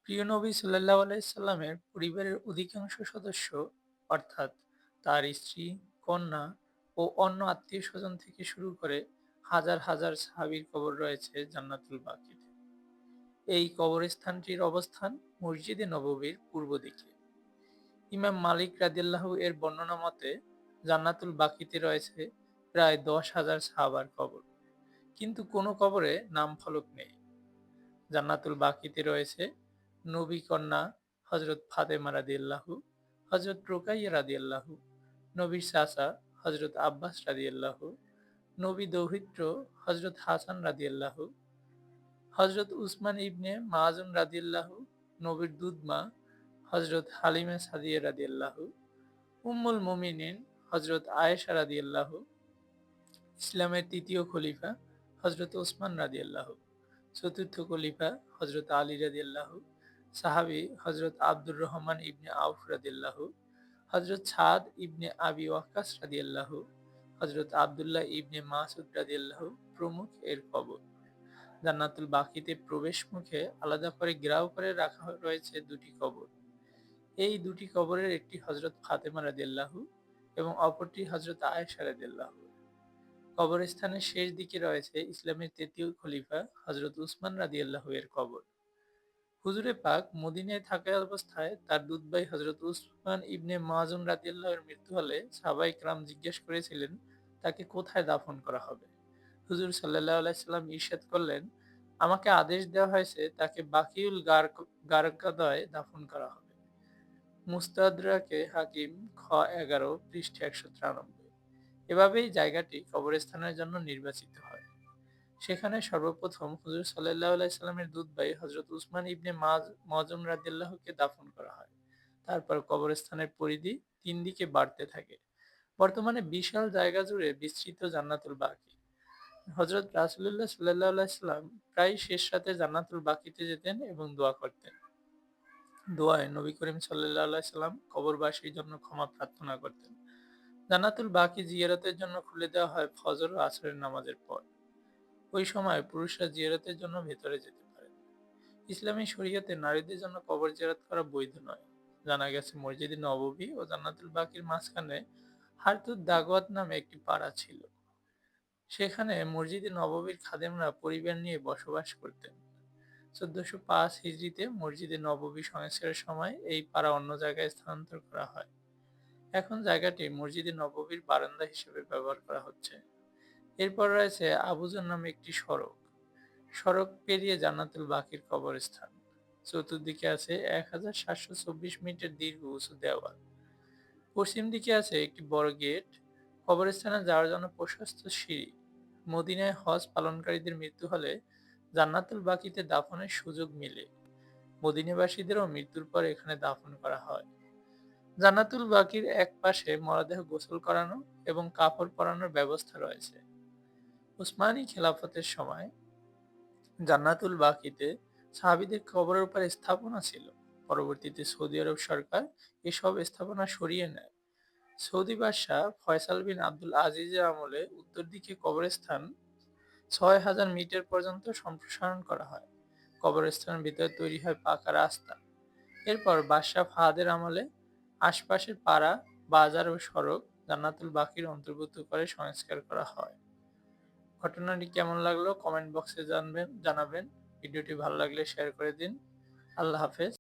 প্রিয় নবী সাল্লাল্লাহু আলাইহি সাল্লামের পরিবারের অধিকাংশ সদস্য অর্থাৎ তার স্ত্রী, কন্যা ও অন্য আত্মীয়স্বজন থেকে শুরু করে হাজার হাজার সাহাবীর কবর রয়েছে জান্নাতুল বাকিতে। এই কবরস্থানটির অবস্থান মসজিদে নববীর পূর্ব দিকে। ইমাম মালিক রাদিয়াল্লাহু এর বর্ণনা মতে জান্নাতুল বাকিতে রয়েছে প্রায় 10,000 সাহাবার কবর, কিন্তু কোনো কবরে নাম ফলক নেই। জান্নাতুল বাকিতে রয়েছে নবী কন্যা হযরত ফাতেমা রাদিয়াল্লাহু, হযরত রুকাইয়া রাদিয়াল্লাহু, নবীর চাচা হযরত আব্বাস রাদিয়াল্লাহু, নবী দৌহিত্র হযরত হাসান রাদিয়াল্লাহু, হযরত উসমান ইবনে মাযুন রাদিয়াল্লাহু, নবীর দুধমা হযরত হালিমা সাদিয়া রাদিয়াল্লাহু, উম্মুল মুমিনিন হযরত আয়েশা রাদিয়াল্লাহু, ইসলামের তৃতীয় খলিফা হযরত ওসমান রাদিয়াল্লাহু, চতুর্থ খলিফা হযরত আলী রাদিয়াল্লাহু, সাহাবী হযরত আব্দুর রহমান ইবনে আউফ রাদিয়াল্লাহু, হযরত সাদ ইবনে আবি ওয়াক্কাস রাদিয়াল্লাহু, হযরত আব্দুল্লাহ ইবনে মাসউদ রাদিয়াল্লাহু প্রমুখ এর কবর। জান্নাতুল বাকিতে প্রবেশ মুখে আলাদা করে ঘেরাও করে রাখা রয়েছে দুটি কবর। এই দুটি কবরের একটি হযরত ফাতেমা রাদিয়াল্লাহু এবং অপরটি হযরত আয়েশা রাদিয়াল্লাহু। কবরস্থানের শেষ দিকে রয়েছে ইসলামের তৃতীয় খলিফা হযরত উসমান রাদিয়াল্লাহু এর কবর। হুজুরে পাক মদিনায় থাকা অবস্থায় তার দুধ ভাই হযরত উসমান ইবনে মাযুন রাদিয়াল্লাহু এর মৃত্যু হলে সাহাবায়ে কেরাম জিজ্ঞেস করেছিলেন তাকে কোথায় দাফন করা হবে। হুজুর সাল্লাল্লাহু আলাইহি সাল্লাম ইরশাদ করলেন, আমাকে আদেশ দেওয়া হয়েছে তাকে বাকিউল গারকাদায় দাফন করা হবে। মুস্তাদরাকে হাকিম খ ১১ পৃষ্ঠা ১৯৩। এভাবেই জায়গাটি কবরস্থানের জন্য নির্বাচিত হয়। সেখানে সর্বপ্রথম হুজুর সাল্লাল্লাহু আলাইহি সাল্লামের দুধ ভাই হযরত উসমান ইবনে মাযুন রাদিয়াল্লাহুকে দাফন করা হয়। তারপর কবরস্থানের পরিধি ৩ দিকে বাড়তে থাকে। বর্তমানে বিশাল জায়গা জুড়ে বিস্তৃত জান্নাতুল বাকি। হযরত রাসূলুল্লাহ সাল্লাল্লাহু আলাইহি সাল্লাম প্রায়ই শেষ রাতে জান্নাতুল বাকিতে যেতেন এবং দোয়া করতেন। দোয়ায় নবী করিম সাল্লাল্লাহু আলাইহি সাল্লাম কবরবাসীর জন্য ক্ষমা প্রার্থনা করতেন। জান্নাতুল বাকি জিয়ারতের জন্য খুলে দেওয়া হয় ফজর ও আসরের নামাজের পর। ওই সময় পুরুষরা জিয়ারতের জন্য ভেতরে যেতে পারে। ইসলামী শরীয়তে নারীদের জন্য কবর জিয়ারত করা বৈধ নয়। জানা গেছে মসজিদে নববী ও জান্নাতুল বাকির মাঝখানে হারতুদ দাগওয়াত নামে একটি পাড়া ছিল। সেখানে মসজিদে নববীর খাদেমরা পরিবার নিয়ে বসবাস করতেন। ১৪০৫ হিজরিতে মসজিদে নববী সংস্কারের সময় এই পাড়া অন্য জায়গায় স্থানান্তর করা হয়। এখন জায়গাটি মসজিদে নববীর বারান্দা হিসেবে ব্যবহার করা হচ্ছে। এরপর রয়েছে আবুজার নামে একটি সড়ক। সড়ক পেরিয়ে জান্নাতুল বাকির কবরস্থান। চতুর্দিকে আছে ১৭২৪ মিটার দীর্ঘ উঁচু দেওয়াল। পশ্চিম দিকে আছে একটি বড় গেট। কবরস্থানে যাওয়ার জন্য প্রশস্ত সিঁড়ি। মদিনায় হজ পালনকারীদের মৃত্যু হলে জান্নাতুল বাকিতে দাফনের সুযোগ মিলে। মদিনাবাসীদেরও মৃত্যুর পর এখানে দাফন করা হয়। জান্নাতুল বাকির এক পাশে মরদেহ গোসল করানো এবং কাফন পরানোর ব্যবস্থা রয়েছে। উসমানী খেলাফতের সময় জান্নাতুল বাকিতে সাহাবীদের কবরের উপর স্থাপনা ছিল। পরবর্তীতে সৌদি আরব সরকার এসব স্থাপনা সরিয়ে নেয়। সৌদি বাদশাহ ফয়সাল বিন আব্দুল আজিজের আমলে উত্তর দিকে কবরস্থান ৬,০০০ মিটার পর্যন্ত সম্প্রসারণ করা হয়। কবরস্থানের ভিতরে তৈরি হয় পাকা রাস্তা। এরপর বাদশাহ ফাহাদের আমলে আশপাশের পাড়া, বাজার ও সড়ক জান্নাতুল বাকির অন্তর্ভুক্ত করে সংস্কার করা হয়। ঘটনাটি কেমন লাগলো কমেন্ট বক্সে জানাবেন। ভিডিওটি ভালো লাগলে শেয়ার করে দিন। আল্লাহ হাফেজ।